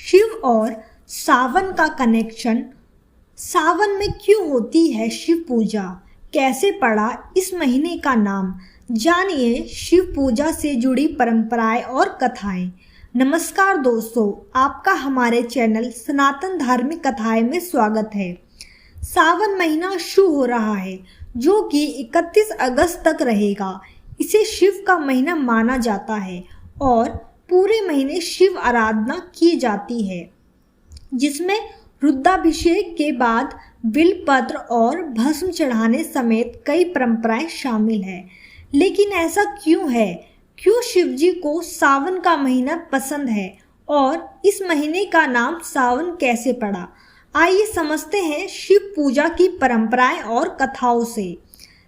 शिव और सावन का कनेक्शन। सावन में क्यों होती है शिव पूजा? कैसे पड़ा इस महीने का नाम? जानिए शिव पूजा से जुड़ी परंपराएं और कथाएं। नमस्कार दोस्तों, आपका हमारे चैनल सनातन धार्मिक कथाएं में स्वागत है। सावन महीना शुरू हो रहा है जो कि 31 अगस्त तक रहेगा। इसे शिव का महीना माना जाता है और पूरे महीने शिव आराधना की जाती है, जिसमें रुद्राभिषेक के बाद बिलपत्र और भस्म चढ़ाने समेत कई परंपराएं शामिल हैं। लेकिन ऐसा क्यों है? क्यों शिवजी को सावन का महीना पसंद है और इस महीने का नाम सावन कैसे पड़ा? आइए समझते हैं शिव पूजा की परंपराएं और कथाओं से।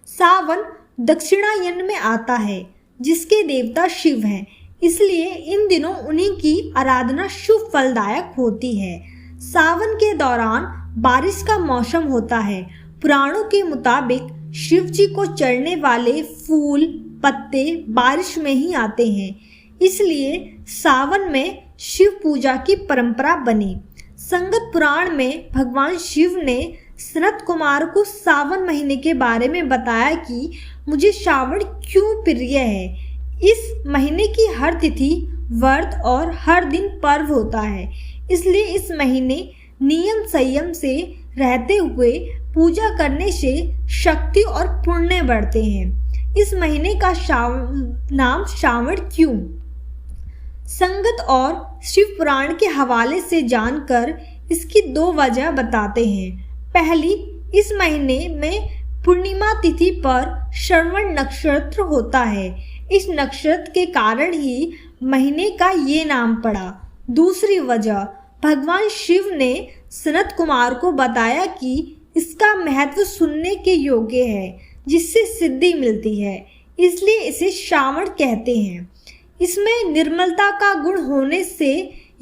सावन दक्षिणायन में आता है, जिसके देवता शिव हैं, इसलिए इन दिनों उन्हीं की आराधना शुभ फलदायक होती है। सावन के दौरान बारिश का मौसम होता है। पुराणों के मुताबिक शिव जी को चढ़ने वाले फूल पत्ते बारिश में ही आते हैं, इसलिए सावन में शिव पूजा की परंपरा बनी। संगत पुराण में भगवान शिव ने सनत कुमार को सावन महीने के बारे में बताया कि मुझे श्रावण क्यों प्रिय है। इस महीने की हर तिथि व्रत और हर दिन पर्व होता है, इसलिए इस महीने नियम संयम से रहते हुए पूजा करने से शक्ति और पुण्य बढ़ते हैं। इस महीने का नाम श्रावण क्यों? संगत और शिव पुराण के हवाले से जानकर इसकी दो वजह बताते हैं। पहली, इस महीने में पूर्णिमा तिथि पर श्रवण नक्षत्र होता है। इस नक्षत्र के कारण ही महीने का ये नाम पड़ा। दूसरी वजह, भगवान शिव ने सनत कुमार को बताया कि इसका महत्व सुनने के योग्य है, जिससे सिद्धि मिलती है, इसलिए इसे श्रावण कहते हैं। इसमें निर्मलता का गुण होने से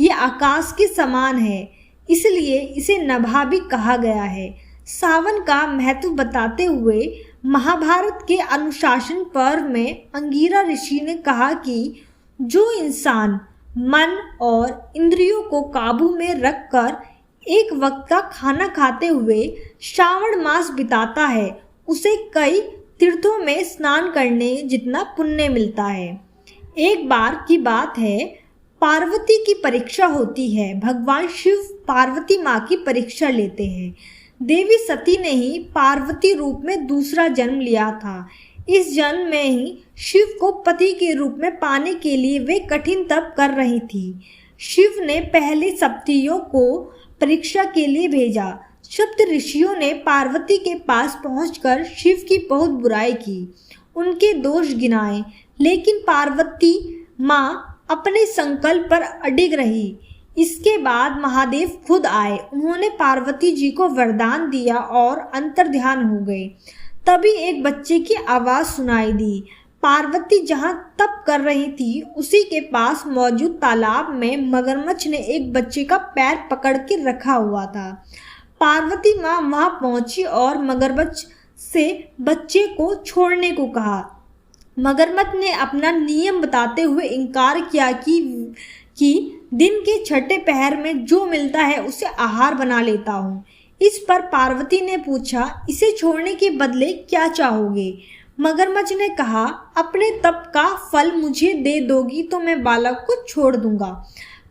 ये आकाश के समान है, इसलिए इसे नभा भी कहा गया है। सावन का महत्व बताते हुए महाभारत के अनुशासन पर्व में अंगिरा ऋषि ने कहा कि जो इंसान मन और इंद्रियों को काबू में रखकर एक वक्त का खाना खाते हुए श्रावण मास बिताता है, उसे कई तीर्थों में स्नान करने जितना पुण्य मिलता है। एक बार की बात है, पार्वती की परीक्षा होती है। भगवान शिव पार्वती माँ की परीक्षा लेते हैं। देवी सती ने ही पार्वती रूप में दूसरा जन्म लिया था। इस जन्म में ही शिव को पति के रूप में पाने के लिए वे कठिन तप कर रही थी। शिव ने पहले सप्तियों को परीक्षा के लिए भेजा। सप्त ऋषियों ने पार्वती के पास पहुंचकर शिव की बहुत बुराई की, उनके दोष गिनाए, लेकिन पार्वती माँ अपने संकल्प पर अडिग रही। इसके बाद महादेव खुद आए। उन्होंने पार्वती जी को वरदान दिया और अंतर्ध्यान हो गए। तभी एक बच्चे की आवाज़ सुनाई दी। पार्वती जहाँ तप कर रही थी, उसी के पास मौजूद तालाब में मगरमच्छ ने एक बच्चे का पैर पकड़ के रखा हुआ था। पार्वती माँ वहाँ पहुँची और मगरमच्छ से बच्चे को छोड़ने को कहा। मगरमच्छ ने अपना नियम बताते हुए इनकार किया कि दिन के छठे पहर में जो मिलता है उसे आहार बना लेता हूँ। इस पर पार्वती ने पूछा, इसे छोड़ने के बदले क्या चाहोगे? मगरमच्छ ने कहा, अपने तप का फल मुझे दे दोगी तो मैं बालक को छोड़ दूंगा।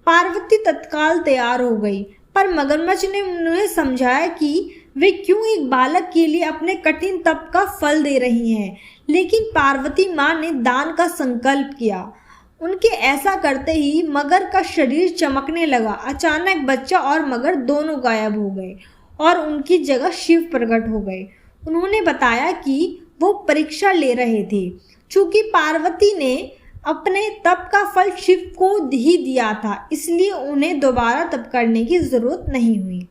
पार्वती तत्काल तैयार हो गई, पर मगरमच्छ ने उन्हें समझाया कि वे क्यों एक बालक के लिए अपने कठिन तप का फल दे रही हैं। लेकिन पार्वती माँ ने दान का संकल्प किया। उनके ऐसा करते ही मगर का शरीर चमकने लगा। अचानक बच्चा और मगर दोनों गायब हो गए और उनकी जगह शिव प्रकट हो गए। उन्होंने बताया कि वो परीक्षा ले रहे थे। चूंकि पार्वती ने अपने तप का फल शिव को ही दिया था, इसलिए उन्हें दोबारा तप करने की जरूरत नहीं हुई।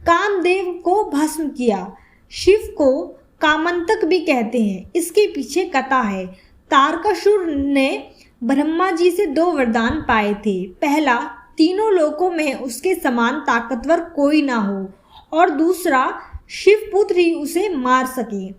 कामदेव को भस्म किया। शिव को कामंतक भी कहते हैं। इसके पीछे कथा है। तारकासुर ने ब्रह्मा जी से दो वरदान पाए थे। पहला, तीनों लोकों में उसके समान ताकतवर कोई ना हो, और दूसरा, शिवपुत्र ही उसे मार सके।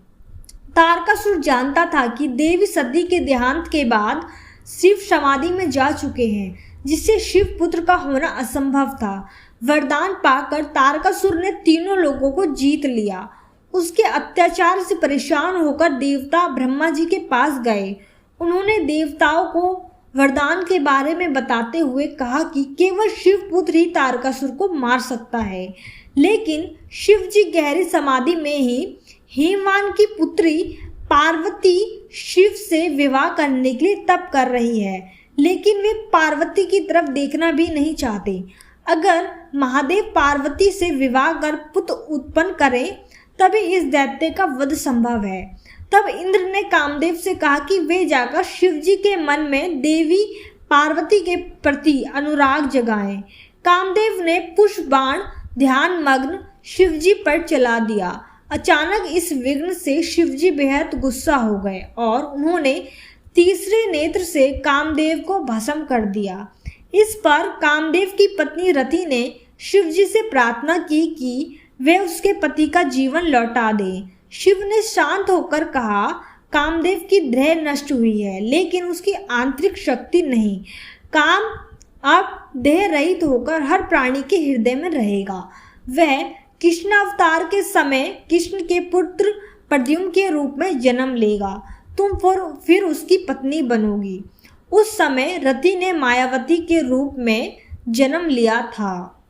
तारकासुर जानता था कि देवी सती के देहांत के बाद शिव समाधि में जा चुके हैं। जिससे शिव पुत्र का होना असंभव था। वरदान पाकर तारकासुर ने तीनों लोगों को जीत लिया। उसके अत्याचार से परेशान होकर देवता ब्रह्मा जी के पास गए। उन्होंने देवताओं को वरदान के बारे में बताते हुए कहा कि केवल शिव पुत्र ही तारकासुर को मार सकता है। लेकिन शिव जी गहरी समाधि में ही हिमवान की पुत्री पार्वती शिव से विवाह करने के लिए तप कर रही है, लेकिन वे पार्वती की तरफ देखना भी नहीं चाहते। अगर महादेव पार्वती से विवाह कर पुत्र उत्पन्न करें तभी इस दैत्य का वध संभव है। तब इंद्र ने कामदेव से कहा कि वे जाकर शिव जी के मन में देवी पार्वती के प्रति अनुराग जगाएं। कामदेव ने पुष्प बाण ध्यान मग्न शिव जी पर चला दिया। अचानक इस विघ्न से शिव जी बेहद गुस्सा हो गए और उन्होंने तीसरे नेत्र से कामदेव को भस्म कर दिया। इस पर कामदेव की पत्नी रति ने शिव जी से प्रार्थना की कि वे उसके पति का जीवन लौटा दें। शिव ने शांत होकर कहा, कामदेव की देह नष्ट हुई है लेकिन उसकी आंतरिक शक्ति नहीं। काम अब देह रहित होकर हर प्राणी के हृदय में रहेगा। वह कृष्ण अवतार के समय कृष्ण के पुत्र प्रद्युम्न के रूप में जन्म लेगा। तुम फिर उसकी पत्नी बनोगी। उस समय रति ने मायावती के रूप में जन्म लिया था।